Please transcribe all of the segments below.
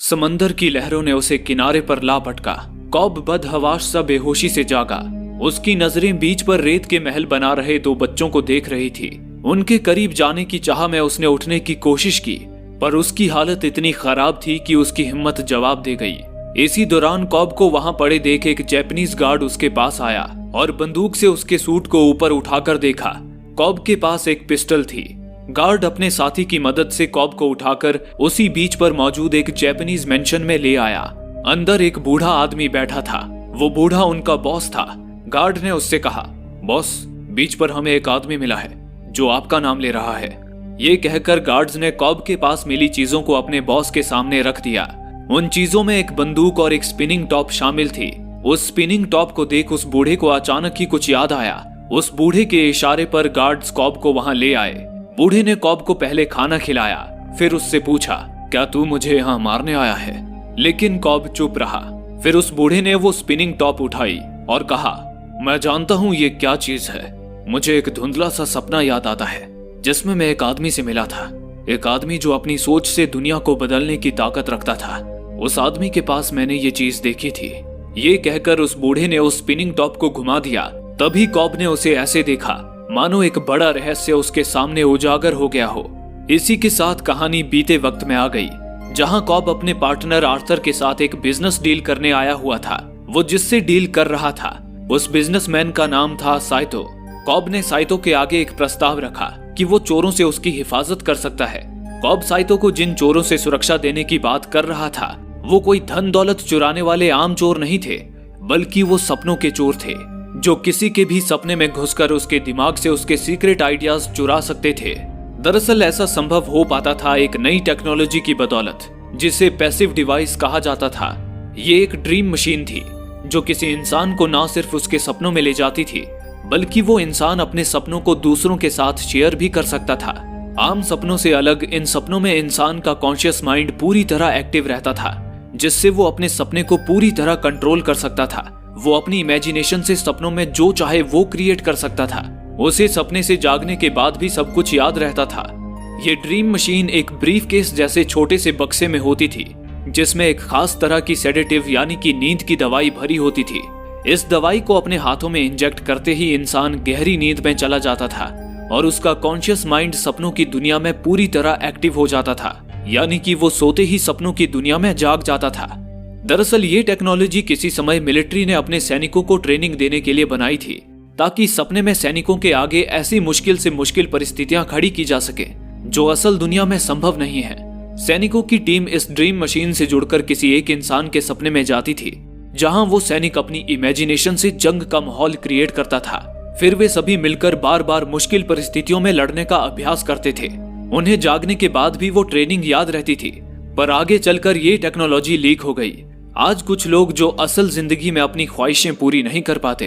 समंदर की लहरों ने उसे किनारे पर ला पटका। कॉब बदहवास सा बेहोशी से जागा। उसकी नजरें बीच पर रेत के महल बना रहे दो बच्चों को देख रही थी। उनके करीब जाने की चाह में उसने उठने की कोशिश की, पर उसकी हालत इतनी खराब थी कि उसकी हिम्मत जवाब दे गई। इसी दौरान कॉब को वहां पड़े देख एक जैपनीज गार्ड उसके पास आया और बंदूक से उसके सूट को ऊपर उठाकर देखा। कॉब के पास एक पिस्टल थी। गार्ड अपने साथी की मदद से कॉब को उठाकर उसी बीच पर मौजूद एक जैपनीज मेंशन में ले आया। अंदर एक बूढ़ा आदमी बैठा था। वो बूढ़ा उनका बॉस था। गार्ड ने उससे कहा, बॉस, बीच पर हमें एक आदमी मिला है जो आपका नाम ले रहा है। ये कहकर गार्ड्स ने कॉब के पास मिली चीजों को अपने बॉस के सामने रख दिया। उन चीजों में एक बंदूक और एक स्पिनिंग टॉप शामिल थी। उस स्पिनिंग टॉप को देख उस बूढ़े को अचानक ही कुछ याद आया। उस बूढ़े के इशारे पर गार्ड्स कॉब को वहां ले आए। बूढ़े ने कॉब को पहले खाना खिलाया, फिर उससे पूछा, क्या तू मुझे यहाँ मारने आया है? लेकिन कॉब चुप रहा। फिर उस बूढ़े ने वो स्पिनिंग टॉप उठाई और कहा, मैं जानता हूँ ये क्या चीज है। मुझे एक धुंधला सा सपना याद आता है जिसमें मैं एक आदमी से मिला था। एक आदमी जो अपनी सोच से दुनिया को बदलने की ताकत रखता था। उस आदमी के पास मैंने ये चीज देखी थी। ये कहकर उस बूढ़े ने उस स्पिनिंग टॉप को घुमा दिया। तभी कॉब ने उसे ऐसे देखा मानो एक बड़ा रहस्य उसके सामने उजागर हो गया हो। इसी के साथ कहानी बीते वक्त में आ गई, जहां कॉब अपने पार्टनर आर्थर के साथ एक बिजनेस डील करने आया हुआ था। वो जिससे डील कर रहा था उस बिजनेसमैन का नाम था साइतो। कॉब ने साइतो के आगे एक प्रस्ताव रखा कि वो चोरों से उसकी हिफाजत कर सकता है। कॉब साइतो को जिन चोरों से सुरक्षा देने की बात कर रहा था वो कोई धन दौलत चुराने वाले आम चोर नहीं थे, बल्कि वो सपनों के चोर थे जो किसी के भी सपने में घुसकर उसके दिमाग से उसके सीक्रेट आइडियाज चुरा सकते थे। दरअसल ऐसा संभव हो पाता था एक नई टेक्नोलॉजी की बदौलत, जिसे पैसिव डिवाइस कहा जाता था। ये एक ड्रीम मशीन थी जो किसी इंसान को ना सिर्फ उसके सपनों में ले जाती थी, बल्कि वो इंसान अपने सपनों को दूसरों के साथ शेयर भी कर सकता था। आम सपनों से अलग इन सपनों में इंसान का कॉन्शियस माइंड पूरी तरह एक्टिव रहता था, जिससे वो अपने सपने को पूरी तरह कंट्रोल कर सकता था। वो अपनी इमेजिनेशन से सपनों में जो चाहे वो क्रिएट कर सकता था। उसे सपने से जागने के बाद भी सब कुछ याद रहता था। ये ड्रीम मशीन एक ब्रीफ केस जैसे छोटे से बक्से में होती थी, जिसमें एक खास तरह की सेडेटिव यानी कि नींद की दवाई भरी होती थी। इस दवाई को अपने हाथों में इंजेक्ट करते ही इंसान गहरी नींद में चला जाता था और उसका कॉन्शियस माइंड सपनों की दुनिया में पूरी तरह एक्टिव हो जाता था, यानी कि वो सोते ही सपनों की दुनिया में जाग जाता था। दरअसल ये टेक्नोलॉजी किसी समय मिलिट्री ने अपने सैनिकों को ट्रेनिंग देने के लिए बनाई थी, ताकि सपने में सैनिकों के आगे ऐसी मुश्किल से मुश्किल परिस्थितियां खड़ी की जा सके जो असल दुनिया में संभव नहीं है। सैनिकों की टीम इस ड्रीम मशीन से जुड़कर किसी एक इंसान के सपने में जाती थी, जहां वो सैनिक अपनी इमेजिनेशन से जंग का माहौल क्रिएट करता था। फिर वे सभी मिलकर बार बार मुश्किल परिस्थितियों में लड़ने का अभ्यास करते थे। उन्हें जागने के बाद भी वो ट्रेनिंग याद रहती थी, पर आगे चलकर ये टेक्नोलॉजी लीक हो गई। आज कुछ लोग जो असल जिंदगी में अपनी ख्वाहिशें पूरी नहीं कर पाते,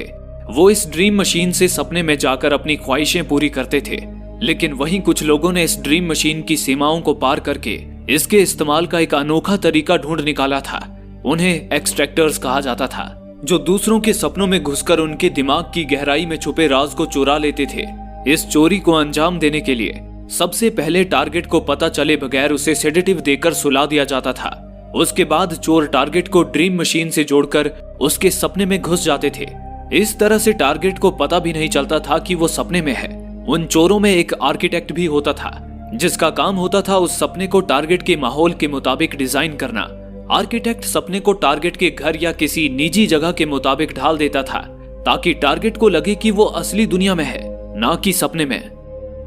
वो इस ड्रीम मशीन से सपने में जाकर अपनी ख्वाहिशें पूरी करते थे। लेकिन वहीं कुछ लोगों ने इस ड्रीम मशीन की सीमाओं को पार करके इसके इस्तेमाल का एक अनोखा तरीका ढूंढ निकाला था। उन्हें एक्सट्रैक्टर्स कहा जाता था, जो दूसरों के सपनों में घुसकर उनके दिमाग की गहराई में छुपे राज को चुरा लेते थे। इस चोरी को अंजाम देने के लिए सबसे पहले टारगेट को पता चले बगैर उसे सेडेटिव देकर सुला दिया जाता था। उसके बाद चोर टारगेट को ड्रीम मशीन से जोड़कर उसके सपने में घुस जाते थे। इस तरह से टारगेट को पता भी नहीं चलता था कि वो सपने में है। उन चोरों में एक आर्किटेक्ट भी होता था, जिसका काम होता था उस सपने को टारगेट के माहौल के मुताबिक डिजाइन करना। आर्किटेक्ट सपने को टारगेट के घर या किसी निजी जगह के मुताबिक ढाल देता था, ताकि टारगेट को लगे कि वो असली दुनिया में है, ना कि सपने में।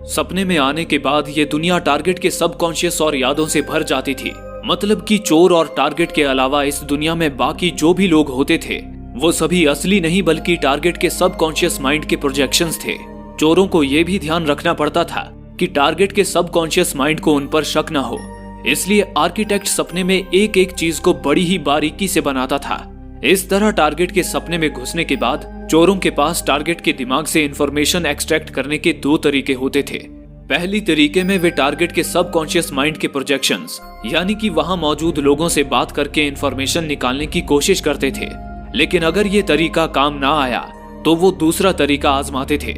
सपने में आने के बाद ये दुनिया टारगेट के सबकॉन्शियस और यादों से भर जाती थी। मतलब कि चोर और टारगेट के अलावा इस दुनिया में बाकी जो भी लोग होते थे, वो सभी असली नहीं बल्कि टारगेट के सबकॉन्शियस माइंड के प्रोजेक्शंस थे। चोरों को यह भी ध्यान रखना पड़ता था कि टारगेट के सबकॉन्शियस माइंड को उन पर शक न हो। इसलिए आर्किटेक्ट सपने में एक एक चीज को बड़ी ही बारीकी से बनाता था। इस तरह टारगेट के सपने में घुसने के बाद चोरों के पास टारगेट के दिमाग से इंफॉर्मेशन एक्सट्रैक्ट करने के दो तरीके होते थे। पहली तरीके में वे टारगेट के सबकॉन्शियस माइंड के प्रोजेक्शंस, यानी कि वहां मौजूद लोगों से बात करके इंफॉर्मेशन निकालने की कोशिश करते थे। लेकिन अगर ये तरीका काम ना आया तो वो दूसरा तरीका आजमाते थे।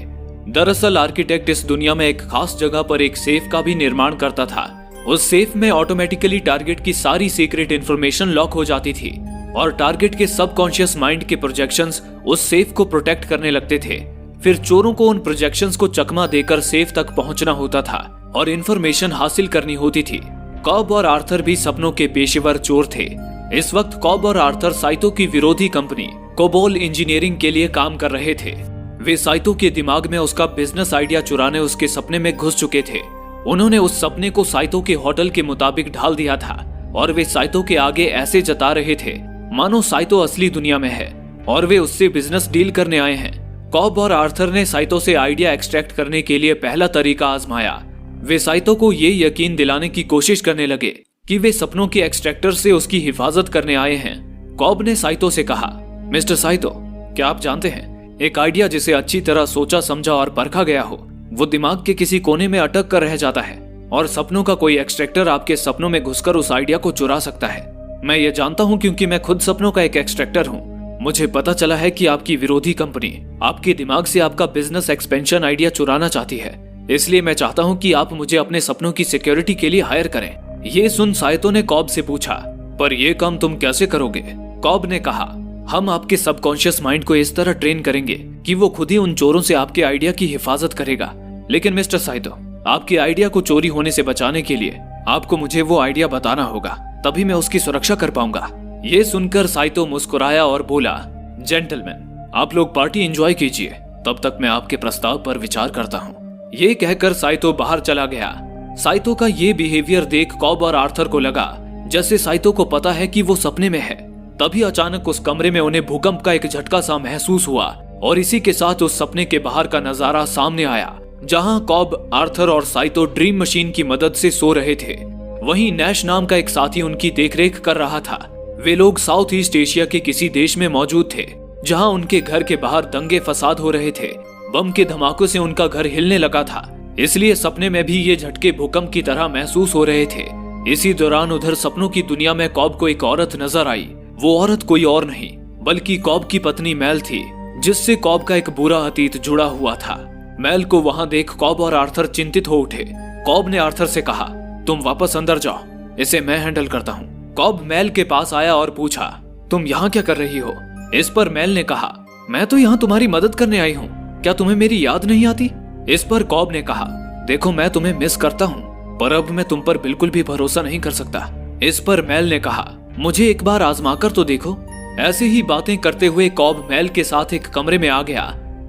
दरअसल आर्किटेक्ट इस दुनिया में एक खास जगह पर एक सेफ का भी निर्माण करता था, उस सेफ में ऑटोमेटिकली टारगेट की सारी सीक्रेट इंफॉर्मेशन लॉक हो जाती थी और टारगेट के सबकॉन्शियस माइंड के प्रोजेक्शंस उस सेफ को प्रोटेक्ट करने लगते थे। फिर चोरों को उन प्रोजेक्शंस को चकमा देकर सेफ तक पहुंचना होता था और इंफॉर्मेशन हासिल करनी होती थी। कॉब और आर्थर भी सपनों के पेशेवर चोर थे। इस वक्त कॉब और आर्थर साइतो की विरोधी कंपनी कोबोल इंजीनियरिंग के लिए काम कर रहे थे। वे साइतो के दिमाग में उसका बिजनेस आइडिया चुराने उसके सपने में घुस चुके थे। उन्होंने उस सपने को साइतो के होटल के मुताबिक ढाल दिया था और वे साइतो के आगे ऐसे जता रहे थे मानो साइतो असली दुनिया में है और वे उससे बिजनेस डील करने आए हैं। कॉब और आर्थर ने साइतो से आइडिया एक्सट्रैक्ट करने के लिए पहला तरीका आजमाया। वे साइतो को ये यकीन दिलाने की कोशिश करने लगे कि वे सपनों के एक्सट्रैक्टर से उसकी हिफाजत करने आए हैं। कॉब ने साइतो से कहा, मिस्टर साइतो, क्या आप जानते हैं एक आइडिया जिसे अच्छी तरह सोचा समझा और परखा गया हो वो दिमाग के किसी कोने में अटक कर रह जाता है और सपनों का कोई एक्सट्रैक्टर आपके सपनों में घुसकर उस आइडिया को चुरा सकता है। मैं ये जानता हूँ क्योंकि मैं खुद सपनों का एक एक्सट्रैक्टर हूँ। मुझे पता चला है कि आपकी विरोधी कंपनी आपके दिमाग से आपका बिजनेस एक्सपेंशन आइडिया चुराना चाहती है, इसलिए मैं चाहता हूँ कि आप मुझे अपने सपनों की सिक्योरिटी के लिए हायर करें। ये सुन साइतो ने कॉब से पूछा, पर यह काम तुम कैसे करोगे? कॉब ने कहा, हम आपके सबकॉन्शियस माइंड को इस तरह ट्रेन करेंगे कि वो खुद ही उन चोरों से आपके आइडिया की हिफाजत करेगा। लेकिन मिस्टर साइतो, आपके आइडिया को चोरी होने से बचाने के लिए आपको मुझे वो आइडिया बताना होगा, तभी मैं उसकी सुरक्षा कर पाऊंगा। ये सुनकर साइतो मुस्कुराया और बोला, जेंटलमैन, आप लोग पार्टी एंजॉय कीजिए, तब तक मैं आपके प्रस्ताव पर विचार करता हूँ। ये कहकर साइतो बाहर चला गया। साइतो का ये बिहेवियर देख कॉब और आर्थर को लगा जैसे साइतो को पता है कि वो सपने में है। तभी अचानक उस कमरे में उन्हें भूकंप का एक झटका सा महसूस हुआ और इसी के साथ उस सपने के बाहर का नजारा सामने आया, जहां कॉब, आर्थर और साइतो ड्रीम मशीन की मदद से सो रहे थे। वहीं नैश नाम का एक साथी उनकी देखरेख कर रहा था। वे लोग साउथ ईस्ट एशिया के किसी देश में मौजूद थे जहां उनके घर के बाहर दंगे फसाद हो रहे थे। बम के धमाकों से उनका घर हिलने लगा था, इसलिए सपने में भी ये झटके भूकंप की तरह महसूस हो रहे थे। इसी दौरान उधर सपनों की दुनिया में कॉब को एक औरत नजर आई। वो औरत कोई और नहीं बल्कि कॉब की पत्नी मैल थी, जिससे कॉब का एक बुरा अतीत जुड़ा हुआ था। मैल को वहां देख कॉब और आर्थर चिंतित हो उठे। कॉब ने आर्थर से कहा, तुम वापस अंदर जाओ, इसे मैं हैंडल करता हूँ। कॉब मैल के पास आया और पूछा, तुम यहाँ क्या कर रही हो? इस पर मैल ने कहा, मैं तो यहाँ तुम्हारी मदद करने आई हूँ, क्या तुम्हें मेरी याद नहीं आती? इस पर कॉब ने कहा, देखो मैं तुम्हें मिस करता हूँ, पर अब मैं तुम पर बिल्कुल भी भरोसा नहीं कर सकता। इस पर मैल ने कहा, मुझे एक बार आजमा कर तो देखो। ऐसे ही बातें करते हुए कॉब मैल के साथ एक कमरे में आ गया।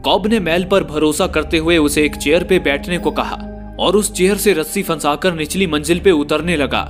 कॉब ने मैल पर भरोसा करते हुए उसे एक चेयर पे बैठने को कहा और उस चेयर से रस्सी फंसाकर निचली मंजिल पे उतरने लगा।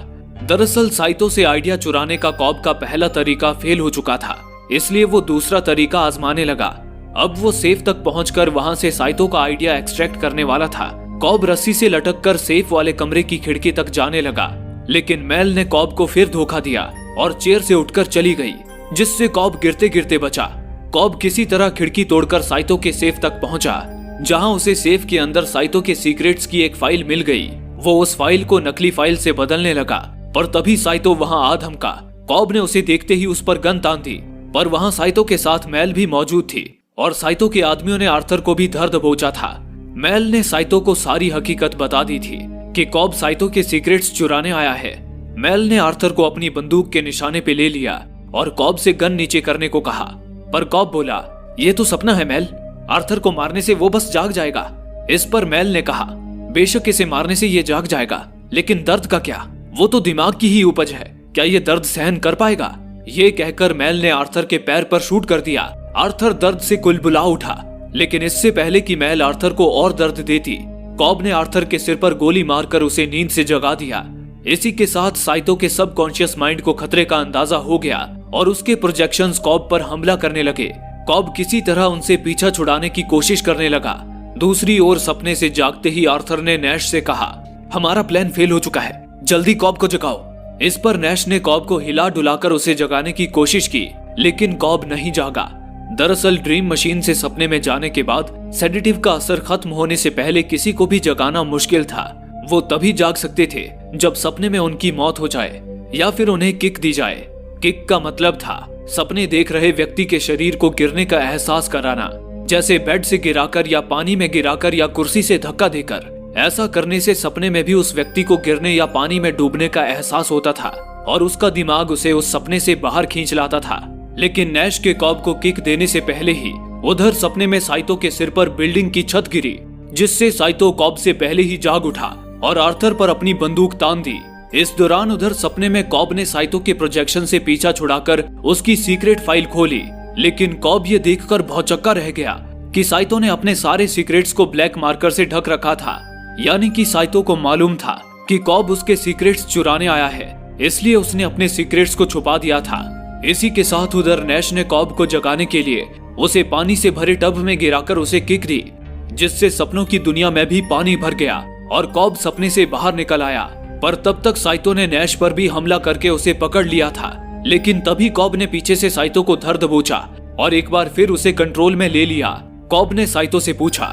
दरअसल साइतो से आइडिया चुराने का कॉब का पहला तरीका फेल हो चुका था, इसलिए वो दूसरा तरीका आजमाने लगा। अब वो सेफ तक पहुंचकर वहां से साइतो का आइडिया एक्सट्रैक्ट करने वाला था। कॉब रस्सी से लटककर सेफ वाले कमरे की खिड़की तक जाने लगा, लेकिन मैल ने कॉब को फिर धोखा दिया और चेयर से उठकर चली गई, जिससे कॉब गिरते गिरते बचा। कॉब किसी तरह खिड़की तोड़कर साइतो के सेफ तक पहुंचा, जहां उसे सेफ के अंदर साइतो के सीक्रेट्स की एक फाइल मिल गई। वो उस फाइल को नकली फाइल से बदलने लगा, पर तभी साइतो वहां आ धमका। कॉब ने उसे देखते ही उस पर गन तान दी, पर वहां साइतो के साथ मैल भी मौजूद थी और साइतो के आदमियों ने आर्थर को भी धर दबोचा था। मैल ने साइतो को सारी हकीकत बता दी थी कि कॉब साइतो के सीक्रेट्स चुराने आया है। मैल ने आर्थर को अपनी बंदूक के निशाने पे ले लिया और कॉब से गन नीचे करने को कहा, पर कॉब बोला, ये तो सपना है मैल, आर्थर को मारने से वो बस जाग जाएगा। इस पर मैल ने कहा, बेशक इसे मारने से ये जाग जाएगा, लेकिन दर्द का क्या? वो तो दिमाग की ही उपज है, क्या ये दर्द सहन कर पाएगा? ये कहकर मैल ने आर्थर के पैर पर शूट कर दिया। आर्थर दर्द से कुलबुला उठा, लेकिन इससे पहले कि मैल आर्थर को और दर्द देती, कॉब ने आर्थर के सिर पर गोली मारकर उसे नींद से जगा दिया। इसी के साथ साइतो के सबकॉन्शियस माइंड को खतरे का अंदाजा हो गया और उसके प्रोजेक्शंस कॉब पर हमला करने लगे। कॉब किसी तरह उनसे पीछा छुड़ाने की कोशिश करने लगा। दूसरी ओर सपने से जागते ही आर्थर ने नैश से कहा, हमारा प्लान फेल हो चुका है, जल्दी कॉब को जगाओ। इस पर नैश ने कॉब को हिला डुलाकर उसे जगाने की कोशिश की, लेकिन कॉब नहीं जागा। दरअसल ड्रीम मशीन से सपने में जाने के बाद सेडेटिव का असर खत्म होने से पहले किसी को भी जगाना मुश्किल था। वो तभी जाग सकते थे जब सपने में उनकी मौत हो जाए या फिर उन्हें किक दी जाए। किक का मतलब था सपने देख रहे व्यक्ति के शरीर को गिरने का एहसास कराना, जैसे बेड से गिराकर या पानी में गिराकर या कुर्सी से धक्का देकर। ऐसा करने से सपने में भी उस व्यक्ति को गिरने या पानी में डूबने का एहसास होता था और उसका दिमाग उसे उस सपने से बाहर खींच लाता था। लेकिन नैश के कॉब को किक देने से पहले ही उधर सपने में साइतो के सिर पर बिल्डिंग की छत गिरी, जिससे साइतो कॉब से पहले ही जाग उठा और आर्थर पर अपनी बंदूक तान दी। इस दौरान उधर सपने में कॉब ने साइतो के प्रोजेक्शन से पीछा छुड़ाकर उसकी सीक्रेट फाइल खोली, लेकिन कॉब ये देखकर भौचक्का रह गया कि साइतो ने अपने सारे सीक्रेट्स को ब्लैक मार्कर से ढक रखा था। यानी कि साइतो को मालूम था कि कॉब उसके सीक्रेट्स चुराने आया है, इसलिए उसने अपने सीक्रेट्स को छुपा दिया था। इसी के साथ उधर नैश ने कॉब को जगाने के लिए उसे पानी से भरे टब में गिराकर उसे किक दी, जिससे सपनों की दुनिया में भी पानी भर गया और कॉब सपने से बाहर निकल आया। पर तब तक साइतो ने नैश पर भी हमला करके उसे पकड़ लिया था। लेकिन तभी कॉब ने पीछे से साइतो को धर दबोचा और एक बार फिर उसे कंट्रोल में ले लिया। कॉब ने साइतो से पूछा,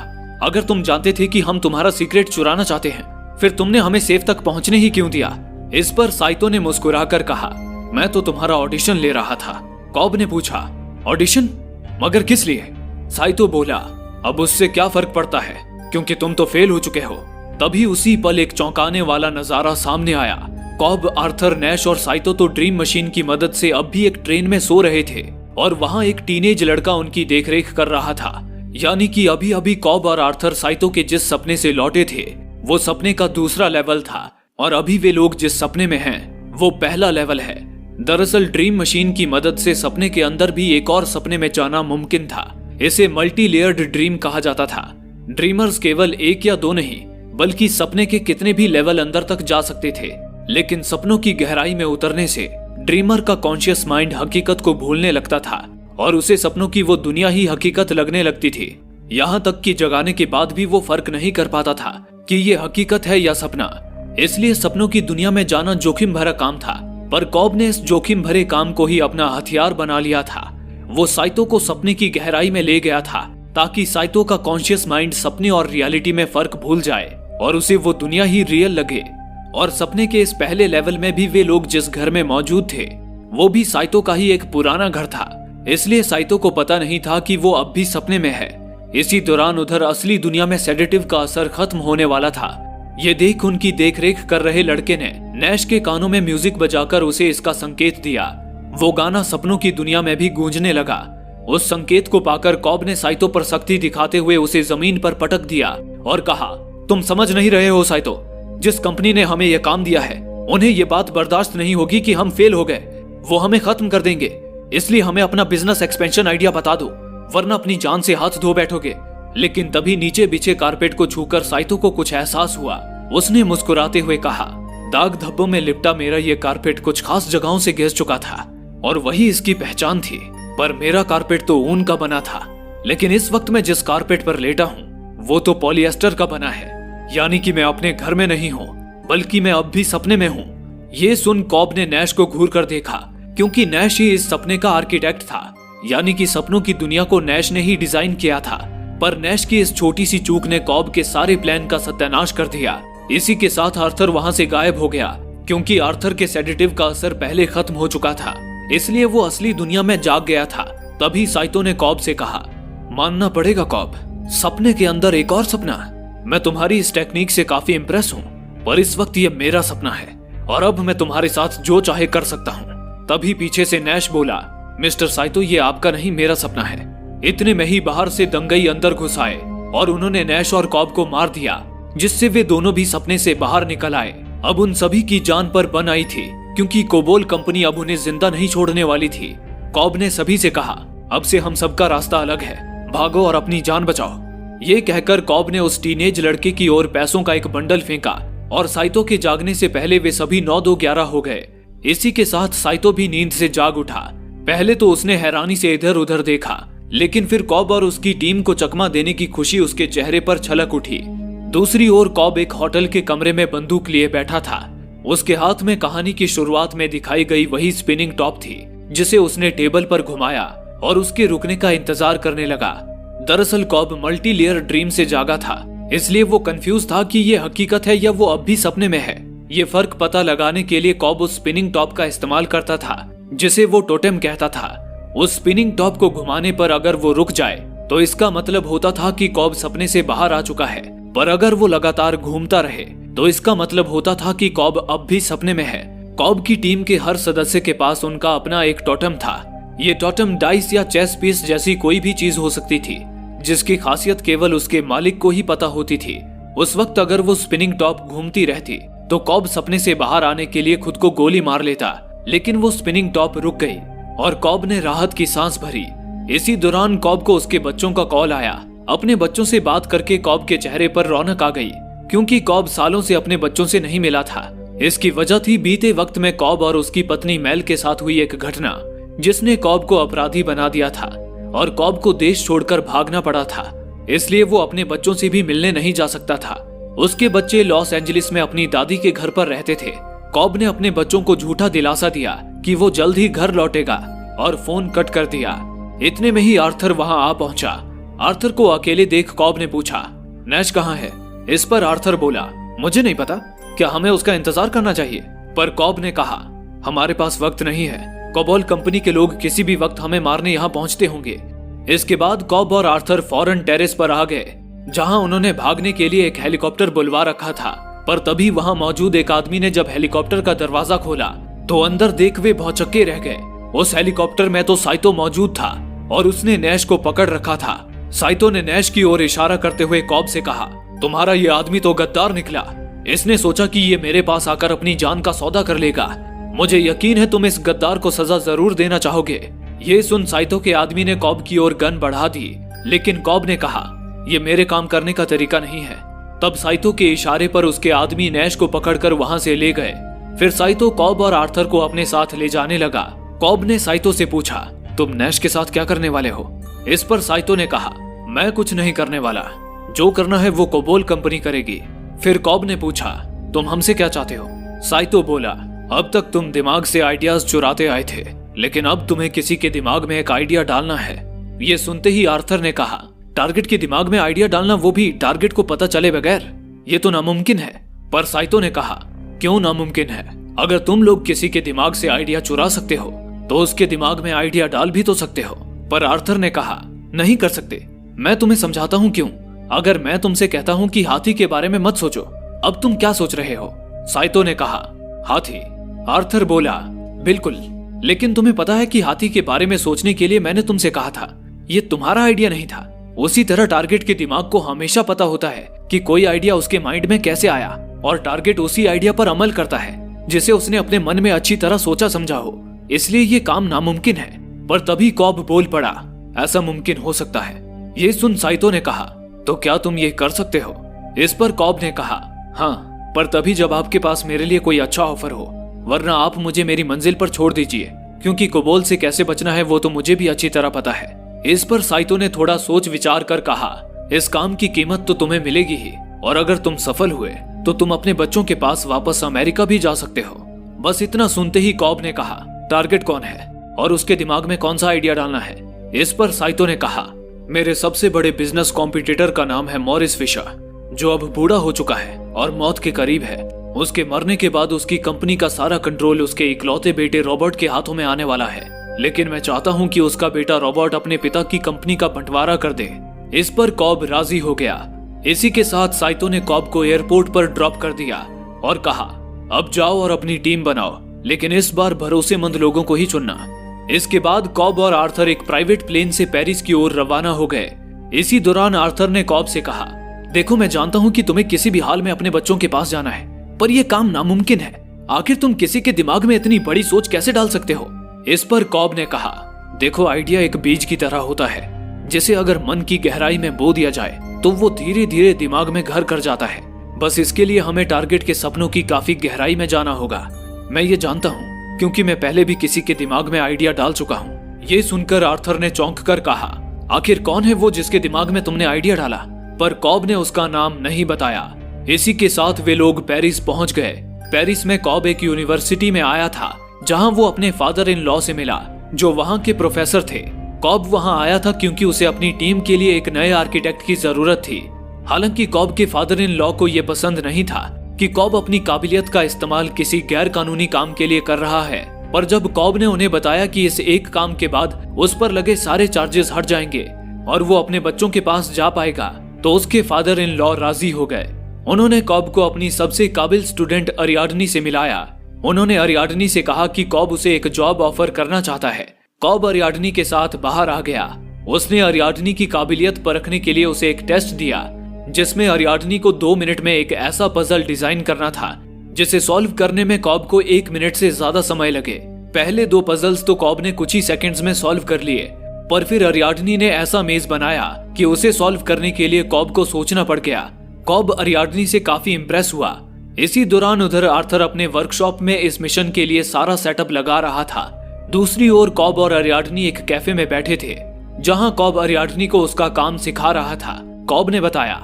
अगर तुम जानते थे कि हम तुम्हारा सीक्रेट चुराना चाहते हैं, फिर तुमने हमें सेफ तक पहुंचने ही क्यों दिया? इस पर साइतो ने मुस्कुराकर कहा, मैं तो तुम्हारा ऑडिशन ले रहा था। कॉब ने पूछा, ऑडिशन? मगर किस लिए? साइतो बोला, अब उससे क्या फर्क पड़ता है, क्योंकि तुम तो फेल हो चुके हो। तभी उसी पल एक चौंकाने वाला नजारा सामने आया। कॉब, आर्थर, नैश और साइतो तो ड्रीम मशीन की मदद से अब भी एक ट्रेन में सो रहे थे और वहां एक टीनेज लड़का उनकी देखरेख कर रहा था। यानी कि अभी अभी कॉब और आर्थर साइतो के जिस सपने से लौटे थे वो सपने का दूसरा लेवल था और अभी वे लोग जिस सपने में हैं वो पहला लेवल है। दरअसल ड्रीम मशीन की मदद से सपने के अंदर भी एक और सपने में जाना मुमकिन था। इसे मल्टी लेयर्ड ड्रीम कहा जाता था। ड्रीमर्स केवल एक या दो नहीं बल्कि सपने के कितने भी लेवल अंदर तक जा सकते थे। लेकिन सपनों की गहराई में उतरने से ड्रीमर का कॉन्शियस माइंड हकीकत को भूलने लगता था और उसे सपनों की वो दुनिया ही हकीकत लगने लगती थी। यहाँ तक कि जगाने के बाद भी वो फर्क नहीं कर पाता था कि ये हकीकत है या सपना। इसलिए सपनों की दुनिया में जाना जोखिम भरा काम था, पर कॉब ने इस जोखिम भरे काम को ही अपना हथियार बना लिया था। वो साइतो को सपने की गहराई में ले गया था ताकि साइतो का कॉन्शियस माइंड सपने और रियलिटी में फर्क भूल जाए और उसे वो दुनिया ही रियल लगे। और सपने के इस पहले लेवल में भी वे लोग जिस घर में मौजूद थे वो भी साइतो का ही एक पुराना घर था। इसलिए साइतो को पता नहीं था कि वो अब भी सपने में है। इसी दौरान उधर असली दुनिया में सेडेटिव का असर खत्म होने वाला था। ये देख उनकी देखरेख कर रहे लड़के ने नैश के कानों में म्यूजिक बजाकर उसे इसका संकेत दिया। वो गाना सपनों की दुनिया में भी गूंजने लगा। उस संकेत को पाकर कॉब ने साइतो पर सख्ती दिखाते हुए उसे जमीन पर पटक दिया और कहा, तुम समझ नहीं रहे हो साइतो, जिस कंपनी ने हमें यह काम दिया है उन्हें यह बात बर्दाश्त नहीं होगी कि हम फेल हो गए। वो हमें खत्म कर देंगे। इसलिए हमें अपना बिजनेस एक्सपेंशन आइडिया बता दो, वरना अपनी जान से हाथ धो बैठोगे। लेकिन तभी नीचे बिछे कारपेट को छूकर साइतो को कुछ एहसास हुआ। उसने मुस्कुराते हुए कहा, दाग धब्बों में लिपटा मेरा ये कारपेट कुछ खास जगहों से घिस चुका था और वही इसकी पहचान थी। पर मेरा कारपेट तो ऊन का बना था, लेकिन इस वक्त मैं जिस कारपेट पर लेटा हूँ वो तो पॉलिएस्टर का बना है। यानी कि मैं अपने घर में नहीं हूँ बल्कि मैं अब भी सपने में हूँ। ये सुन कॉब ने नैश को घूर कर देखा, क्योंकि नैश ही इस सपने का आर्किटेक्ट था। यानी कि सपनों की दुनिया को नैश ने ही डिजाइन किया था। पर नैश की इस छोटी सी चूक ने कॉब के सारे प्लान का सत्यानाश कर दिया। इसी के साथ आर्थर वहां से गायब हो गया, क्योंकि आर्थर के सेडेटिव का असर पहले खत्म हो चुका था। इसलिए वो असली दुनिया में जाग गया था। तभी साइतो ने कॉब से कहा, मानना पड़ेगा कॉब, सपने के अंदर एक और सपना। मैं तुम्हारी इस टेक्निक से काफी इंप्रेस हूँ, पर इस वक्त ये मेरा सपना है और अब मैं तुम्हारे साथ जो चाहे कर सकता हूँ। तभी पीछे से नैश बोला, मिस्टर साइतो, ये आपका नहीं मेरा सपना है। इतने में ही बाहर से दंगई अंदर घुस आए और उन्होंने नैश और कॉब को मार दिया, जिससे वे दोनों भी सपने से बाहर निकल आए। अब उन सभी की जान पर बन आई थी, क्योंकि कोबोल कंपनी अब उन्हें जिंदा नहीं छोड़ने वाली थी। कॉब ने सभी से कहा, अब से हम सबका रास्ता अलग है, भागो और अपनी जान बचाओ। ये कहकर कॉब ने उस टीनेज लड़के की ओर पैसों का एक बंडल फेंका और साइतो के जागने से पहले वे सभी 9-2-11 हो गए। इसी के साथ साइतो भी नींद से जाग उठा। पहले तो उसने हैरानी से इधर उधर देखा, लेकिन फिर कॉब और उसकी टीम को चकमा देने की खुशी उसके चेहरे पर छलक उठी। दूसरी ओर कॉब एक होटल के कमरे में बंदूक लिए बैठा था। उसके हाथ में कहानी की शुरुआत में दिखाई गई वही स्पिनिंग टॉप थी, जिसे उसने टेबल पर घुमाया और उसके रुकने का इंतजार करने लगा। दरअसल कॉब मल्टी लेयर ड्रीम से जागा था, इसलिए वो कंफ्यूज था कि ये हकीकत है या वो अब भी सपने में है। ये फर्क पता लगाने के लिए कॉब उस स्पिनिंग टॉप का इस्तेमाल करता था, जिसे वो टोटेम कहता था। उस स्पिनिंग टॉप को घुमाने पर अगर वो रुक जाए तो इसका मतलब होता था कि कॉब सपने से बाहर आ चुका है, पर अगर वो लगातार घूमता रहे तो इसका मतलब होता था कि कॉब अब भी सपने में है। कॉब की टीम के हर सदस्य के पास उनका अपना एक टोटम था। ये टोटम डाइस या चेस पीस जैसी कोई भी चीज हो सकती थी, जिसकी खासियत केवल उसके मालिक को ही पता होती थी। उस वक्त अगर वो स्पिनिंग टॉप घूमती रहती तो कॉब सपने से बाहर आने के लिए खुद को गोली मार लेता, लेकिन वो स्पिनिंग टॉप रुक गई और कॉब ने राहत की सांस भरी। इसी दौरान कॉब को उसके बच्चों का कॉल आया। अपने बच्चों से बात करके कॉब के चेहरे पर रौनक आ गई, क्योंकि कॉब सालों से अपने बच्चों से नहीं मिला था। इसकी वजह थी बीते वक्त में कॉब और उसकी पत्नी मेल के साथ हुई एक घटना, जिसने कॉब को अपराधी बना दिया था और कॉब को देश छोड़कर भागना पड़ा था। इसलिए वो अपने बच्चों से भी मिलने नहीं जा सकता था। उसके बच्चे लॉस एंजलिस में अपनी दादी के घर पर रहते थे। कॉब ने अपने बच्चों को झूठा दिलासा दिया कि वो जल्द ही घर लौटेगा और फोन कट कर दिया। इतने में ही आर्थर वहां आ पहुंचा। आर्थर को अकेले देख कॉब ने पूछा, नैश कहाँ है? इस पर आर्थर बोला, मुझे नहीं पता, क्या हमें उसका इंतजार करना चाहिए? पर कॉब ने कहा, हमारे पास वक्त नहीं है। कोबोल कंपनी के लोग किसी भी वक्त हमें मारने यहाँ पहुंचते होंगे। इसके बाद कॉब और आर्थर फौरन टेरेस पर आ गए, जहां उन्होंने भागने के लिए एक हेलीकॉप्टर बुलवा रखा था। पर तभी वहां मौजूद एक आदमी ने जब हेलीकॉप्टर का दरवाजा खोला तो अंदर देख वे भौचक्के रह गए। उस हेलीकॉप्टर में तो साइतो मौजूद था और उसने नैश को पकड़ रखा था। साइतो ने नैश की ओर इशारा करते हुए कॉब से कहा, तुम्हारा ये आदमी तो गद्दार निकला। इसने सोचा कि ये मेरे पास आकर अपनी जान का सौदा कर लेगा। मुझे यकीन है तुम इस गद्दार को सजा जरूर देना चाहोगे। ये सुन साइतो के आदमी ने कॉब की ओर गन बढ़ा दी, लेकिन कॉब ने कहा, ये मेरे काम करने का तरीका नहीं है। तब साइतो के इशारे पर उसके आदमी नैश को पकड़कर वहां से ले गए। फिर साइतो कॉब और आर्थर को अपने साथ ले जाने लगा। कॉब ने साइतो से पूछा, तुम नैश के साथ क्या करने वाले हो? इस पर साइतो ने कहा, मैं कुछ नहीं करने वाला, जो करना है वो कोबोल कंपनी करेगी। फिर कॉब ने पूछा, तुम हमसे क्या चाहते हो? साइतो बोला, अब तक तुम दिमाग से आइडियाज चुराते आए थे, लेकिन अब तुम्हें किसी के दिमाग में एक आइडिया डालना है। ये सुनते ही आर्थर ने कहा, टारगेट के दिमाग में आइडिया डालना, वो भी टारगेट को पता चले बगैर? ये तो नामुमकिन है। पर साइतो ने कहा, क्यों नामुमकिन है? अगर तुम लोग किसी के दिमाग से आइडिया चुरा सकते हो तो उसके दिमाग में आइडिया डाल भी तो सकते हो। पर आर्थर ने कहा, नहीं कर सकते। मैं तुम्हें समझाता हूँ क्यों। अगर मैं तुमसे कहता हूँ कि हाथी के बारे में मत सोचो, अब तुम क्या सोच रहे हो? साइतो ने कहा, हाथी। आर्थर बोला, बिल्कुल, लेकिन तुम्हें पता है कि हाथी के बारे में सोचने के लिए मैंने तुमसे कहा था, ये तुम्हारा आइडिया नहीं था। उसी तरह टारगेट के दिमाग को हमेशा पता होता है कि कोई आइडिया उसके माइंड में कैसे आया, और टारगेट उसी आइडिया पर अमल करता है जिसे उसने अपने मन में अच्छी तरह सोचा समझा हो। इसलिए ये काम नामुमकिन है। पर तभी कॉब बोल पड़ा, ऐसा मुमकिन हो सकता है। ये सुन साइतो ने कहा, तो क्या तुम ये कर सकते हो? इस पर कॉब ने कहा, हाँ, पर तभी जब आपके पास मेरे लिए कोई अच्छा ऑफर हो, वरना आप मुझे मेरी मंजिल पर छोड़ दीजिए, क्योंकि कोबोल से कैसे बचना है वो तो मुझे भी अच्छी तरह पता है। इस पर साइतो ने थोड़ा सोच विचार कर कहा, इस काम की कीमत तो तुम्हें मिलेगी ही, और अगर तुम सफल हुए तो तुम अपने बच्चों के पास वापस अमेरिका भी जा सकते हो। बस इतना सुनते ही कॉब ने कहा, टारगेट कौन है और उसके दिमाग में कौन सा आइडिया डालना है? इस पर साइतो ने कहा, मेरे सबसे बड़े बिजनेस कॉम्पिटिटर का नाम है मॉरिस फिशर, जो अब बूढ़ा हो चुका है और मौत के करीब है। उसके मरने के बाद उसकी कंपनी का सारा कंट्रोल उसके इकलौते बेटे रॉबर्ट के हाथों में आने वाला है, लेकिन मैं चाहता हूं कि उसका बेटा रॉबर्ट अपने पिता की कंपनी का बंटवारा कर दे। इस पर कॉब राजी हो गया। इसी के साथ साइतो ने कॉब को एयरपोर्ट पर ड्रॉप कर दिया और कहा, अब जाओ और अपनी टीम बनाओ, लेकिन इस बार भरोसेमंद लोगों को ही चुनना। इसके बाद कॉब और आर्थर एक प्राइवेट प्लेन से पेरिस की ओर रवाना हो गए। इसी दौरान आर्थर ने कॉब से कहा, देखो मैं जानता हूं कि तुम्हें किसी भी हाल में अपने बच्चों के पास जाना है, पर यह काम नामुमकिन है। आखिर तुम किसी के दिमाग में इतनी बड़ी सोच कैसे डाल सकते हो? इस पर कॉब ने कहा, देखो आइडिया एक बीज की तरह होता है, जिसे अगर मन की गहराई में बो दिया जाए तो वो धीरे धीरे दिमाग में घर कर जाता है। बस इसके लिए हमें टारगेट के सपनों की काफी गहराई में जाना होगा। मैं ये जानता हूँ क्योंकि मैं पहले भी किसी के दिमाग में आइडिया डाल चुका हूँ। ये सुनकर आर्थर ने चौंक कर कहा, आखिर कौन है वो जिसके दिमाग में तुमने आइडिया डाला? पर कॉब ने उसका नाम नहीं बताया। इसी के साथ वे लोग पेरिस पहुंच गए। पेरिस में कॉब एक यूनिवर्सिटी में आया था, जहां वो अपने फादर इन लॉ से मिला, जो वहां के प्रोफेसर थे। कॉब वहां आया था क्योंकि उसे अपनी टीम के लिए एक नए आर्किटेक्ट की जरूरत थी। हालांकि कॉब के फादर इन लॉ को यह पसंद नहीं था कि कॉब अपनी काबिलियत का इस्तेमाल किसी गैर कानूनी काम के लिए कर रहा है। पर जब कॉब ने उन्हें बताया कि इस एक काम के बाद उस पर लगे सारे चार्जेस हट जाएंगे और वो अपने बच्चों के पास जा पाएगा, तो उसके फादर इन लॉ राजी हो गए। उन्होंने कॉब को अपनी सबसे काबिल स्टूडेंट अरियाडनी से मिलाया। उन्होंने अरियाडनी से कहा कि कॉब उसे एक जॉब ऑफर करना चाहता है। कॉब अरियाडनी के साथ बाहर आ गया। उसने अरियाडनी की काबिलियत परखने के लिए उसे एक टेस्ट दिया, जिसमें अरियाडनी को 2 मिनट में एक ऐसा पजल डिजाइन करना था जिसे सॉल्व करने में कॉब को 1 मिनट से ज्यादा समय लगे। पहले 2 पजल्स तो कॉब ने कुछ ही सेकंड्स में सॉल्व कर लिए, पर फिर अरियाडनी ने ऐसा मेज बनाया कि उसे सॉल्व करने के लिए कॉब को सोचना पड़ गया। कॉब अरियाडनी से काफी इंप्रेस हुआ। इसी दौरान उधर आर्थर अपने वर्कशॉप में इस मिशन के लिए सारा सेटअप लगा रहा था। दूसरी ओर कॉब और अरियाडनी एक कैफे में बैठे थे, जहां कॉब अरियाडनी को उसका काम सिखा रहा था। कॉब ने बताया,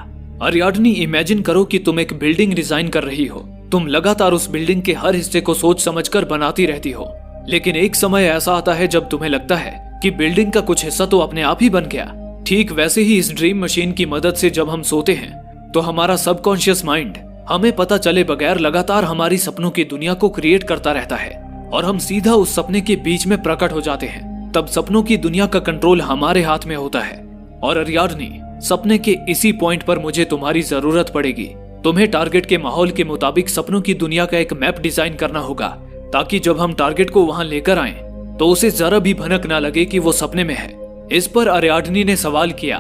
अरियाडनी, इमेजिन करो कि तुम एक बिल्डिंग डिजाइन कर रही हो। तुम लगातार उस बिल्डिंग के हर हिस्से को सोच समझकर बनाती रहती हो, लेकिन एक समय ऐसा आता है जब तुम्हें लगता है कि बिल्डिंग का कुछ हिस्सा तो अपने आप ही बन गया। ठीक वैसे ही इस ड्रीम मशीन की मदद से जब हम सोते हैं तो हमारा सबकॉन्शियस माइंड हमें पता चले बगैर लगातार हमारी सपनों की दुनिया को क्रिएट करता रहता है और हम सीधा उस सपने के बीच में प्रकट हो जाते हैं। तब सपनों की दुनिया का कंट्रोल हमारे हाथ में होता है। और अरियाडनी, सपने के इसी पॉइंट पर मुझे तुम्हारी जरूरत पड़ेगी। तुम्हें टारगेट के माहौल के मुताबिक सपनों की दुनिया का एक मैप डिजाइन करना होगा, ताकि जब हम टारगेट को वहां लेकर आएं तो उसे जरा भी भनक ना लगे कि वो सपने में है। इस पर अरियाडनी ने सवाल किया,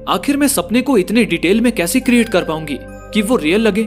आखिर मैं सपने को इतने डिटेल में कैसे क्रिएट कर पाऊंगी कि वो रियल लगे?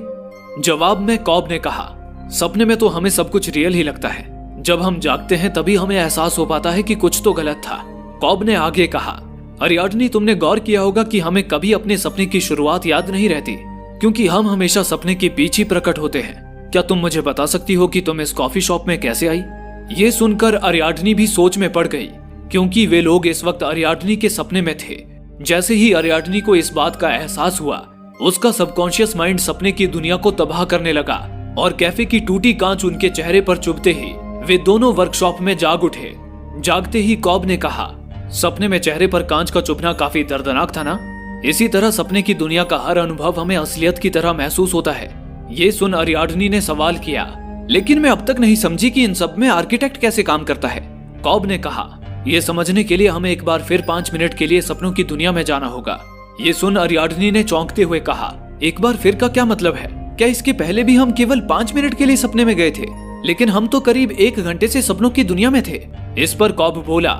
जवाब में कॉब ने कहा, सपने में तो हमें सब कुछ रियल ही लगता है। जब हम जागते हैं तभी हमें एहसास हो पाता है कि कुछ तो गलत था। कॉब ने आगे कहा, अरियाडनी, तुमने गौर किया होगा कि हमें कभी अपने सपने की शुरुआत याद नहीं रहती, क्योंकि हम हमेशा सपने के बीच ही प्रकट होते हैं। क्या तुम मुझे बता सकती हो कि तुम इस कॉफी शॉप में कैसे आई? ये सुनकर अरियाडनी भी सोच में पड़ गई, क्योंकि वे लोग इस वक्त अरियाडनी के सपने में थे। जैसे ही अरियाडनी को इस बात का एहसास हुआ, उसका सबकॉन्शियस माइंड सपने की दुनिया को तबाह करने लगा और कैफे की टूटी कांच उनके चेहरे पर चुभते ही वे दोनों वर्कशॉप में जाग उठे। जागते ही कॉब ने कहा, सपने में चेहरे पर कांच का चुभना काफी दर्दनाक था ना? इसी तरह सपने की दुनिया का हर अनुभव हमें असलियत की तरह महसूस होता है। ये सुन अरियाडनी ने सवाल किया, लेकिन मैं अब तक नहीं समझी कि इन सब में आर्किटेक्ट कैसे काम करता है। कॉब ने कहा, ये समझने के लिए हमें एक बार फिर 5 मिनट के लिए सपनों की दुनिया में जाना होगा। ये सुन अरियाडनी ने चौंकते हुए कहा, एक बार फिर का क्या मतलब है? क्या इसके पहले भी हम केवल 5 मिनट के लिए सपने में गए थे? लेकिन हम तो करीब 1 घंटे से सपनों की दुनिया में थे। इस पर कॉब बोला,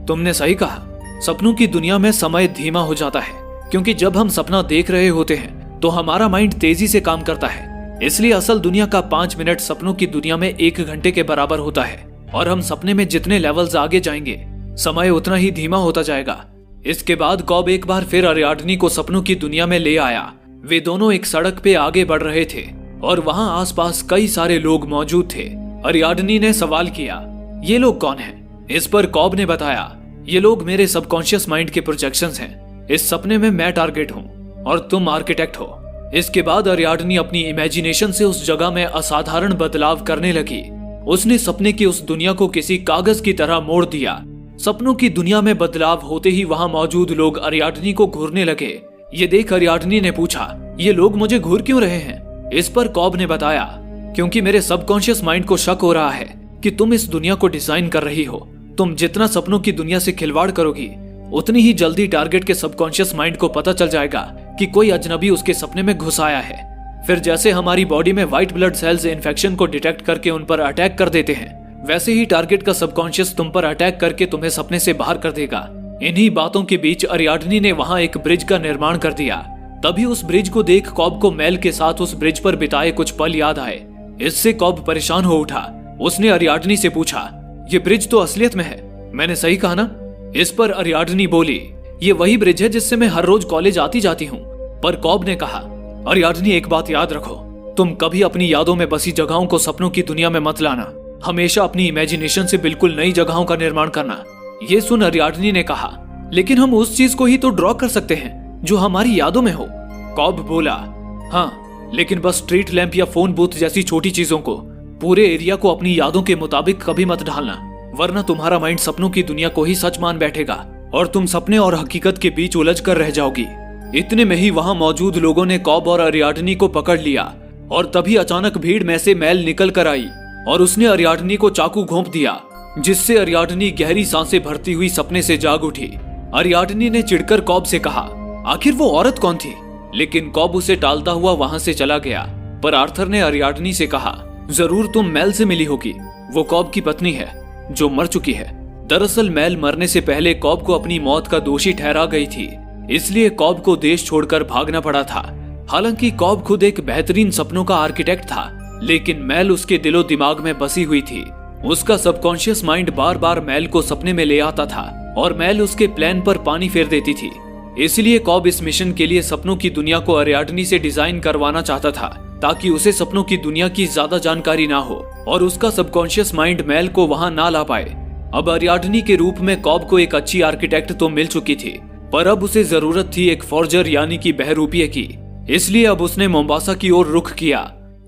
तुमने सही कहा, सपनों की दुनिया में समय धीमा हो जाता है, क्योंकि जब हम सपना देख रहे होते हैं तो हमारा माइंड तेजी से काम करता है। इसलिए असल दुनिया का 5 मिनट सपनों की दुनिया में 1 घंटे के बराबर होता है, और हम सपने में जितने लेवल्स आगे जाएंगे समय उतना ही धीमा होता जाएगा। इसके बाद कॉब एक बार फिर अरियाडनी को सपनों की दुनिया में ले आया। वे दोनों एक सड़क पे आगे बढ़ रहे थे और वहां आसपास कई सारे लोग मौजूद थे। अरियाडनी ने सवाल किया, ये लोग कौन हैं? इस पर कॉब ने बताया, ये लोग मेरे सबकॉन्शियस माइंड के प्रोजेक्शंस हैं। इस सपने में मैं टारगेट हूँ और तुम आर्किटेक्ट हो। इसके बाद अरियाडनी अपनी इमेजिनेशन से उस जगह में असाधारण बदलाव करने लगी। उसने सपने की उस दुनिया को किसी कागज की तरह मोड़ दिया। सपनों की दुनिया में बदलाव होते ही वहां मौजूद लोग अरियाडनी को घूरने लगे। ये देख अरियाडनी ने पूछा, ये लोग मुझे घूर क्यों रहे हैं? इस पर कॉब ने बताया, क्योंकि मेरे सबकॉन्शियस माइंड को शक हो रहा है कि तुम इस दुनिया को डिजाइन कर रही हो। तुम जितना सपनों की दुनिया से खिलवाड़ करोगी, उतनी ही जल्दी टारगेट के सबकॉन्शियस माइंड को पता चल जाएगा कि कोई अजनबी उसके सपने में घुस आया है। फिर जैसे हमारी बॉडी में व्हाइट ब्लड सेल्स इन्फेक्शन को डिटेक्ट करके उन पर अटैक कर देते हैं, वैसे ही टारगेट का सबकॉन्शियस तुम पर अटैक करके तुम्हें सपने से बाहर कर देगा। इन्हीं बातों के बीच अरियाडनी ने वहां एक ब्रिज का निर्माण कर दिया। तभी उस ब्रिज को देख कॉब को मेल के साथ उस ब्रिज पर बिताए कुछ पल याद आए। इससे कॉब परेशान हो उठा। उसने अरियाडनी से पूछा, ये ब्रिज तो असलियत में है, मैंने सही कहा ना? इस पर अरियाडनी बोली, ये वही ब्रिज है जिससे मैं हर रोज कॉलेज आती जाती हूँ। पर कॉब ने कहा, अरियाडनी, एक बात याद रखो, तुम कभी अपनी यादों में बसी जगहों को सपनों की दुनिया में मत लाना। हमेशा अपनी इमेजिनेशन से बिल्कुल नई जगहों का निर्माण करना। ये सुन अरियाडनी ने कहा, लेकिन हम उस चीज को ही तो ड्रॉ कर सकते हैं जो हमारी यादों में हो। कॉब बोला, हाँ, लेकिन बस स्ट्रीट लैंप या फोन बूथ जैसी छोटी चीजों को पूरे एरिया को अपनी यादों के मुताबिक कभी मत ढालना, वरना तुम्हारा माइंड सपनों की दुनिया को ही सच मान बैठेगा और तुम सपने और हकीकत के बीच उलझ कर रह जाओगी। इतने में ही वहां मौजूद लोगों ने कॉब और अरियाडनी को पकड़ लिया और तभी अचानक भीड़ में से मेल निकल कर आई और उसने अरियाडनी को चाकू घोंप दिया, जिससे अरियाडनी गहरी सांसें भरती हुई सपने से जाग उठी। अरियाडनी ने चिढ़कर कॉब से कहा, आखिर वो औरत कौन थी? लेकिन कॉब उसे टालता हुआ वहां से चला गया। पर आर्थर ने अरियाडनी से कहा, जरूर तुम मेल से मिली होगी, वो कॉब की पत्नी है जो मर चुकी है। दरअसल मेल मरने से पहले कॉब को अपनी मौत का दोषी ठहरा गई थी, इसलिए कॉब को देश छोड़कर भागना पड़ा था। हालांकि कॉब खुद एक बेहतरीन सपनों का आर्किटेक्ट था, लेकिन मेल उसके दिलो दिमाग में बसी हुई थी। उसका सबकॉन्शियस माइंड बार बार मेल को सपने में ले आता था और मेल उसके प्लान पर पानी फेर देती थी। इसलिए कॉब इस मिशन के लिए सपनों की दुनिया को अरियाडनी से डिजाइन करवाना चाहता था, ताकि उसे सपनों की दुनिया की ज्यादा जानकारी ना हो और उसका सबकॉन्शियस माइंड मेल को वहां ना ला पाए। अब अरियाडनी के रूप में कॉब को एक अच्छी आर्किटेक्ट तो मिल चुकी थी, पर अब उसे जरूरत थी एक फॉर्जर यानी कि बहरूपिये की। इसलिए अब उसने मोम्बासा की ओर रुख किया।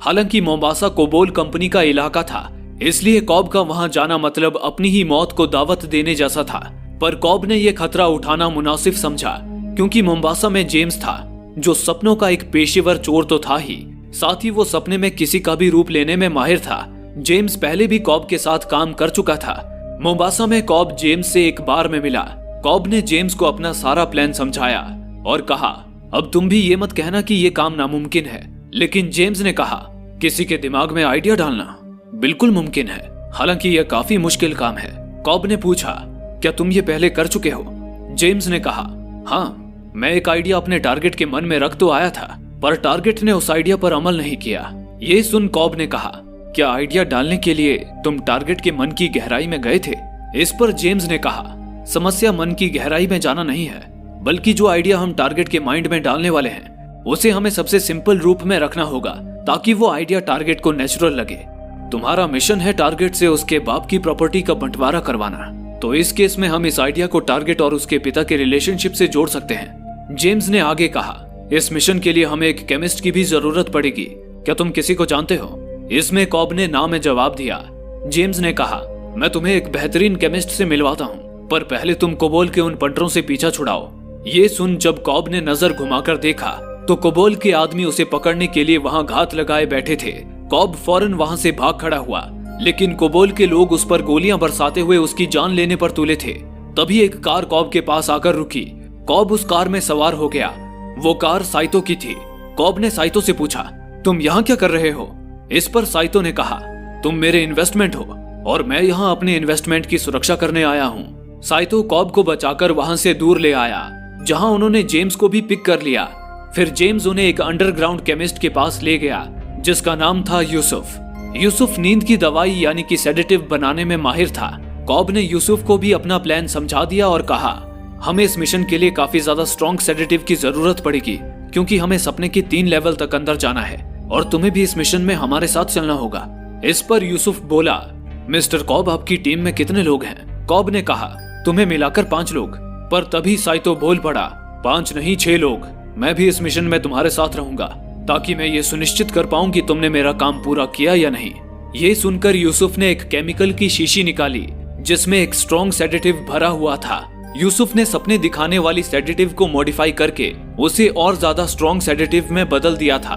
हालांकि मोम्बासा कोबोल कंपनी का इलाका था, इसलिए कॉब का वहां जाना मतलब अपनी ही मौत को दावत देने जैसा था। पर कॉब ने यह खतरा उठाना मुनासिब समझा, क्योंकि मोम्बासा में जेम्स था, जो सपनों का एक पेशेवर चोर तो था ही, साथ ही वो सपने में किसी का भी रूप लेने में माहिर था। जेम्स पहले भी कॉब के साथ काम कर चुका था। मोम्बासा में कॉब जेम्स से एक बार में मिला। कॉब ने जेम्स को अपना सारा प्लान समझाया और कहा, अब तुम भी ये मत कहना कि ये काम नामुमकिन है। लेकिन जेम्स ने कहा, किसी के दिमाग में आइडिया डालना बिल्कुल मुमकिन है, हालांकि यह काफी मुश्किल काम है। कॉब ने पूछा, क्या तुम ये पहले कर चुके हो? जेम्स ने कहा, हाँ, मैं एक आइडिया अपने टारगेट के मन में रख तो आया था, पर टारगेट ने उस आइडिया पर अमल नहीं किया। ये सुन कॉब ने कहा, क्या आइडिया डालने के लिए तुम टारगेट के मन की गहराई में गए थे? इस पर जेम्स ने कहा, समस्या मन की गहराई में जाना नहीं है, बल्कि जो आइडिया हम टारगेट के माइंड में डालने वाले हैं उसे हमें सबसे सिंपल रूप में रखना होगा, ताकि वो आइडिया टारगेट को नेचुरल लगे। तुम्हारा मिशन है टारगेट से उसके बाप की प्रॉपर्टी का बंटवारा करवाना, तो इस केस में हम इस आइडिया को टारगेट और उसके पिता के रिलेशनशिप से जोड़ सकते हैं। जेम्स ने आगे कहा, इस मिशन के लिए हमें एक केमिस्ट की भी जरूरत पड़ेगी, क्या तुम किसी को जानते हो? इसमें कॉब ने ना में जवाब दिया। जेम्स ने कहा, मैं तुम्हें एक बेहतरीन केमिस्ट से मिलवाता हूँ, पर पहले तुम कोबोल के उन पंटरों से पीछा छुड़ाओ। ये सुन जब कॉब ने नजर घुमाकर देखा तो कोबोल के आदमी उसे पकड़ने के लिए वहां घात लगाए बैठे थे। कॉब फौरन वहां से भाग खड़ा हुआ, लेकिन कोबोल के लोग उस पर गोलियां बरसाते हुए उसकी जान लेने पर तुले थे। तभी एक कार कॉब के पास आकर रुकी। कॉब उस कार में सवार हो गया। वो कार साइतो की थी। कॉब ने साइतो से पूछा, तुम यहाँ क्या कर रहे हो? इस पर साइतो ने कहा, तुम मेरे इन्वेस्टमेंट हो और मैं यहाँ अपने इन्वेस्टमेंट की सुरक्षा करने आया हूँ। साइतो कॉब को बचाकर वहां से दूर ले आया, जहां उन्होंने जेम्स को भी पिक कर लिया। फिर जेम्स उन्हें एक अंडरग्राउंड केमिस्ट के पास ले गया, जिसका नाम था यूसुफ। यूसुफ नींद की दवाई यानी कि सेडेटिव बनाने में माहिर था। कॉब ने यूसुफ को भी अपना प्लान समझा दिया और कहा, हमें इस मिशन के लिए काफी ज्यादा स्ट्रॉन्ग सेडेटिव की जरूरत पड़ेगी, क्योंकि हमें सपने के 3 लेवल तक अंदर जाना है और तुम्हें भी इस मिशन में हमारे साथ चलना होगा। इस पर यूसुफ बोला, मिस्टर कॉब, आपकी टीम में कितने लोग हैं? कॉब ने कहा, तुम्हें मिलाकर 5 लोग। पर तभी साइतो बोल पड़ा, 5 नहीं 6 लोग। मैं भी इस मिशन में तुम्हारे साथ रहूंगा, ताकि मैं ये सुनिश्चित कर पाऊं कि तुमने मेरा काम पूरा किया या नहीं। ये सुनकर यूसुफ ने एक केमिकल की शीशी निकाली, जिसमें एक स्ट्रॉन्ग सेडेटिव भरा हुआ था। यूसुफ ने सपने दिखाने वाली सेडेटिव को मॉडिफाई करके उसे और ज्यादा स्ट्रॉन्ग सेडेटिव में बदल दिया था।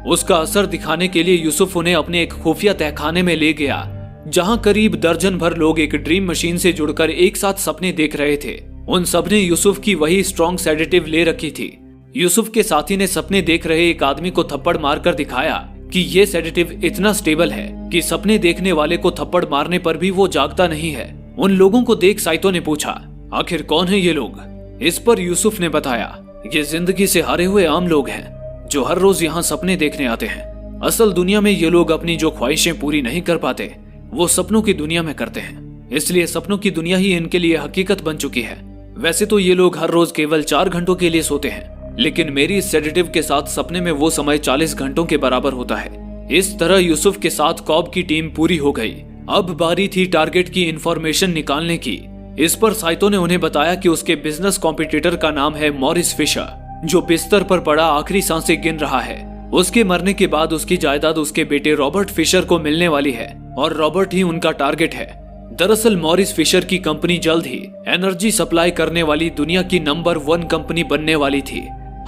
उसका असर दिखाने के लिए यूसुफ उन्हें अपने एक खुफिया तहखाने में ले गया, जहां करीब दर्जन भर लोग एक ड्रीम मशीन से जुड़कर एक साथ सपने देख रहे थे। उन सबने यूसुफ की वही स्ट्रॉन्ग सेडेटिव ले रखी थी। यूसुफ के साथी ने सपने देख रहे एक आदमी को थप्पड़ मारकर दिखाया कि ये सेडेटिव इतना स्टेबल है कि सपने देखने वाले को थप्पड़ मारने पर भी वो जागता नहीं है। उन लोगों को देख साइतो ने पूछा, आखिर कौन है ये लोग? इस पर यूसुफ ने बताया, ये जिंदगी से हारे हुए आम लोग हैं जो हर रोज यहाँ सपने देखने आते हैं। असल दुनिया में ये लोग अपनी जो ख्वाहिशें पूरी नहीं कर पाते वो सपनों की दुनिया में करते हैं, इसलिए सपनों की दुनिया ही इनके लिए हकीकत बन चुकी है। वैसे तो ये लोग हर रोज केवल 4 घंटों के लिए सोते हैं, लेकिन मेरी इस सेडेटिव के साथ सपने में वो समय 40 घंटों के बराबर होता है। इस तरह यूसुफ के साथ कॉब की टीम पूरी हो गई। अब बारी थी टारगेट की इंफॉर्मेशन निकालने की। इस पर साइतो ने उन्हें बताया कि उसके बिजनेस कॉम्पिटिटर का नाम है मॉरिस फिशर, जो बिस्तर पर पड़ा आखिरी सांसें गिन रहा है। उसके मरने के बाद उसकी जायदाद उसके बेटे रॉबर्ट फिशर को मिलने वाली है और रॉबर्ट ही उनका टारगेट है। दरअसल मॉरिस फिशर की कंपनी जल्द ही एनर्जी सप्लाई करने वाली दुनिया की नंबर 1 कंपनी बनने वाली थी।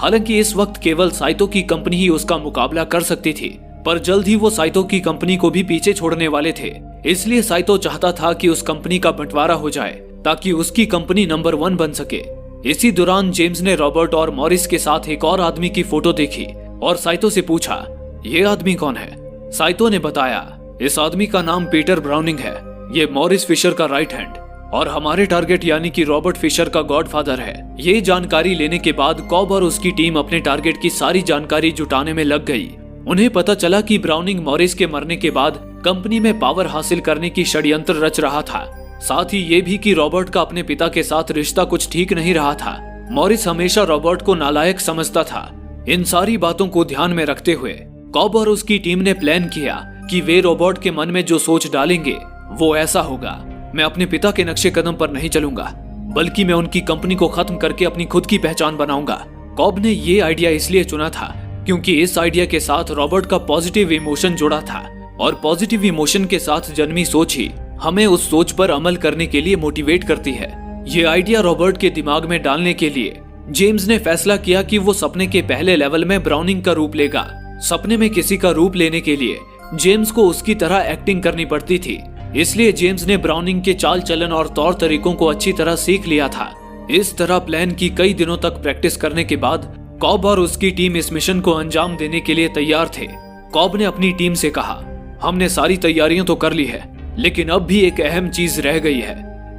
हालांकि इस वक्त केवल साइतो की कंपनी ही उसका मुकाबला कर सकती थी, पर जल्द ही वो साइतो की कंपनी को भी पीछे छोड़ने वाले थे। इसलिए साइतो चाहता था कि उस कंपनी का बंटवारा हो जाए, ताकि उसकी कंपनी नंबर 1 बन सके। इसी दौरान जेम्स ने रॉबर्ट और मॉरिस के साथ एक और आदमी की फोटो देखी और साइतो से पूछा, ये आदमी कौन है? साइतो ने बताया, इस आदमी का नाम पीटर ब्राउनिंग है। ये मॉरिस फिशर का राइट हैंड और हमारे टारगेट यानी कि रॉबर्ट फिशर का गॉडफादर है। ये जानकारी लेने के बाद कॉब और उसकी टीम अपने टारगेट की सारी जानकारी जुटाने में लग गई। उन्हें पता चला कि ब्राउनिंग मॉरिस के मरने के बाद कंपनी में पावर हासिल करने की षड्यंत्र रच रहा था। साथ ही ये भी कि रॉबर्ट का अपने पिता के साथ रिश्ता कुछ ठीक नहीं रहा था। मॉरिस हमेशा रॉबर्ट को नालायक समझता था। इन सारी बातों को ध्यान में रखते हुए कॉब और उसकी टीम ने प्लान किया कि वे रॉबर्ट के मन में जो सोच डालेंगे वो ऐसा होगा, मैं अपने पिता के नक्शे कदम पर नहीं चलूंगा, बल्कि मैं उनकी कंपनी को खत्म करके अपनी खुद की पहचान बनाऊंगा। कॉब ने ये आइडिया इसलिए चुना था क्योंकि इस आइडिया के साथ रॉबर्ट का पॉजिटिव इमोशन जुड़ा था और पॉजिटिव इमोशन के साथ जन्मी सोच ही हमें उस सोच पर अमल करने के लिए मोटिवेट करती है। ये आइडिया रॉबर्ट के दिमाग में डालने के लिए जेम्स ने फैसला किया कि वो सपने के पहले लेवल में ब्राउनिंग का रूप लेगा। सपने में किसी का रूप लेने के लिए जेम्स को उसकी तरह एक्टिंग करनी पड़ती थी, इसलिए जेम्स ने ब्राउनिंग के चाल चलन और तौर तरीकों को अच्छी तरह सीख लिया था। इस तरह प्लान की कई दिनों तक प्रैक्टिस करने के बाद कॉब और उसकी टीम इस मिशन को अंजाम देने के लिए तैयार थे। कॉब ने अपनी टीम से कहा, हमने सारी तैयारियां तो कर ली है, लेकिन अब भी एक अहम चीज रह गई है।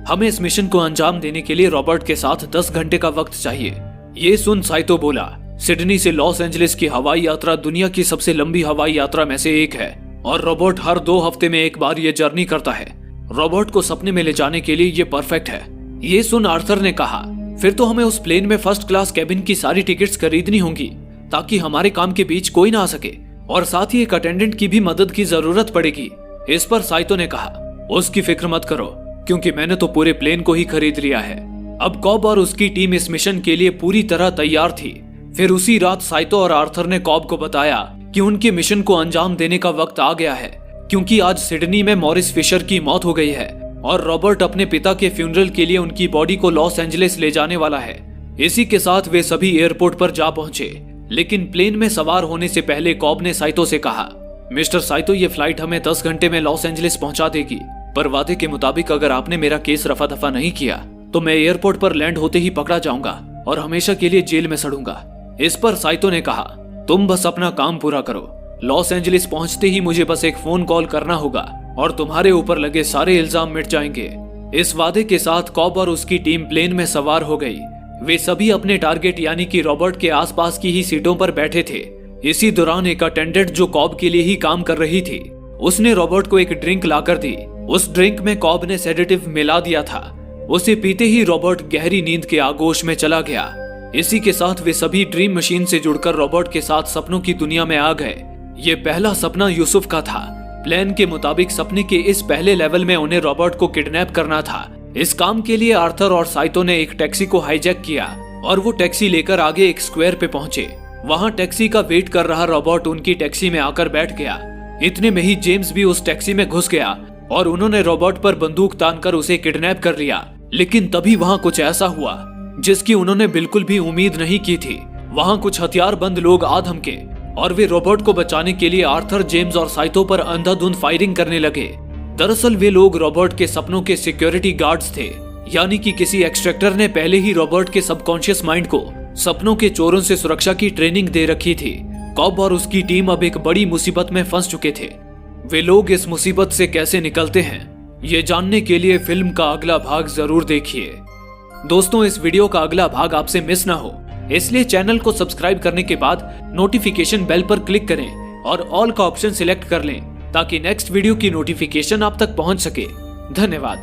हमें इस मिशन को अंजाम देने के लिए रॉबर्ट के साथ 10 घंटे का वक्त चाहिए। ये सुन साइतो बोला, सिडनी से लॉस एंजलिस की हवाई यात्रा दुनिया की सबसे लंबी हवाई यात्रा में से एक है और रॉबर्ट हर 2 हफ्ते में एक बार ये जर्नी करता है। रॉबर्ट को सपने में ले जाने के लिए ये परफेक्ट है। ये सुन आर्थर ने कहा, फिर तो हमें उस प्लेन में फर्स्ट क्लास कैबिन की सारी टिकट्स खरीदनी होंगी ताकि हमारे काम के बीच कोई ना आ सके, और साथ ही एक अटेंडेंट की भी मदद की जरूरत पड़ेगी। इस पर साइतो ने कहा, उसकी फिक्र मत करो क्योंकि मैंने तो पूरे प्लेन को ही खरीद लिया है। अब कॉब और उसकी टीम इस मिशन के लिए पूरी तरह तैयार थी। फिर उसी रात साइतो और आर्थर ने कॉब को बताया कि उनके मिशन को अंजाम देने का वक्त आ गया है, क्योंकि आज सिडनी में मॉरिस फिशर की मौत हो गई है और रॉबर्ट अपने पिता के फ्यूनरल के लिए उनकी बॉडी को लॉस एंजलिस ले जाने वाला है। इसी के साथ वे सभी एयरपोर्ट पर जा पहुंचे, लेकिन प्लेन में सवार होने से पहले कॉब ने साइतो से कहा, मिस्टर साइतो, ये फ्लाइट हमें 10 घंटे में लॉस एंजलिस पहुंचा देगी, पर वादे के मुताबिक अगर आपने मेरा केस रफा दफा नहीं किया तो मैं एयरपोर्ट पर लैंड होते ही पकड़ा जाऊंगा और हमेशा के लिए जेल में सड़ूंगा। इस पर साइतो ने कहा, तुम बस अपना काम पूरा करो। लॉस एंजलिस पहुंचते ही मुझे बस एक फोन कॉल करना होगा और तुम्हारे ऊपर लगे सारे इल्जाम मिट जाएंगे। इस वादे के साथ कॉब और उसकी टीम प्लेन में सवार हो गई। वे सभी अपने टारगेट यानी कि रॉबर्ट के आसपास की ही सीटों पर बैठे थे। इसी दौरान एक अटेंडेंट जो कॉब के लिए ही काम कर रही थी, उसने रॉबर्ट को एक ड्रिंक लाकर दी। उस ड्रिंक में कॉब ने सेडेटिव मिला दिया था। उसे पीते ही रॉबर्ट गहरी नींद के आगोश में चला गया। इसी के साथ वे सभी ड्रीम मशीन से जुड़कर रॉबर्ट के साथ सपनों की दुनिया में आ गए। ये पहला सपना यूसुफ का था। प्लान के मुताबिक सपने के इस पहले लेवल में उन्हें रॉबर्ट को किडनैप करना था। इस काम के लिए आर्थर और साइतो ने एक टैक्सी को हाईजैक किया और वो टैक्सी लेकर आगे एक स्क्वायर पे पहुंचे। वहां टैक्सी का वेट कर रहा रॉबर्ट उनकी टैक्सी में आकर बैठ गया। इतने में ही जेम्स भी उस टैक्सी में घुस गया और उन्होंने रॉबर्ट पर बंदूक तानकर उसे किडनैप कर लिया। लेकिन तभी वहां कुछ ऐसा हुआ जिसकी उन्होंने बिल्कुल भी उम्मीद नहीं की थी। वहां कुछ हथियारबंद लोग आ धमके और वे रॉबर्ट को बचाने के लिए आर्थर, जेम्स और साइतो पर अंधाधुंध फायरिंग करने लगे। दरअसल वे लोग रॉबर्ट के सपनों के सिक्योरिटी गार्ड्स थे, यानी कि किसी एक्सट्रैक्टर ने पहले ही रॉबर्ट के सबकॉन्शियस माइंड को सपनों के चोरों से सुरक्षा की ट्रेनिंग दे रखी थी। कॉब और उसकी टीम अब एक बड़ी मुसीबत में फंस चुके थे। वे लोग इस मुसीबत से कैसे निकलते हैं, ये जानने के लिए फिल्म का अगला भाग जरूर देखिए। दोस्तों, इस वीडियो का अगला भाग आपसे मिस ना हो, इसलिए चैनल को सब्सक्राइब करने के बाद नोटिफिकेशन बेल पर क्लिक करें और ऑल का ऑप्शन सिलेक्ट कर लें ताकि नेक्स्ट वीडियो की नोटिफिकेशन आप तक पहुंच सके। धन्यवाद।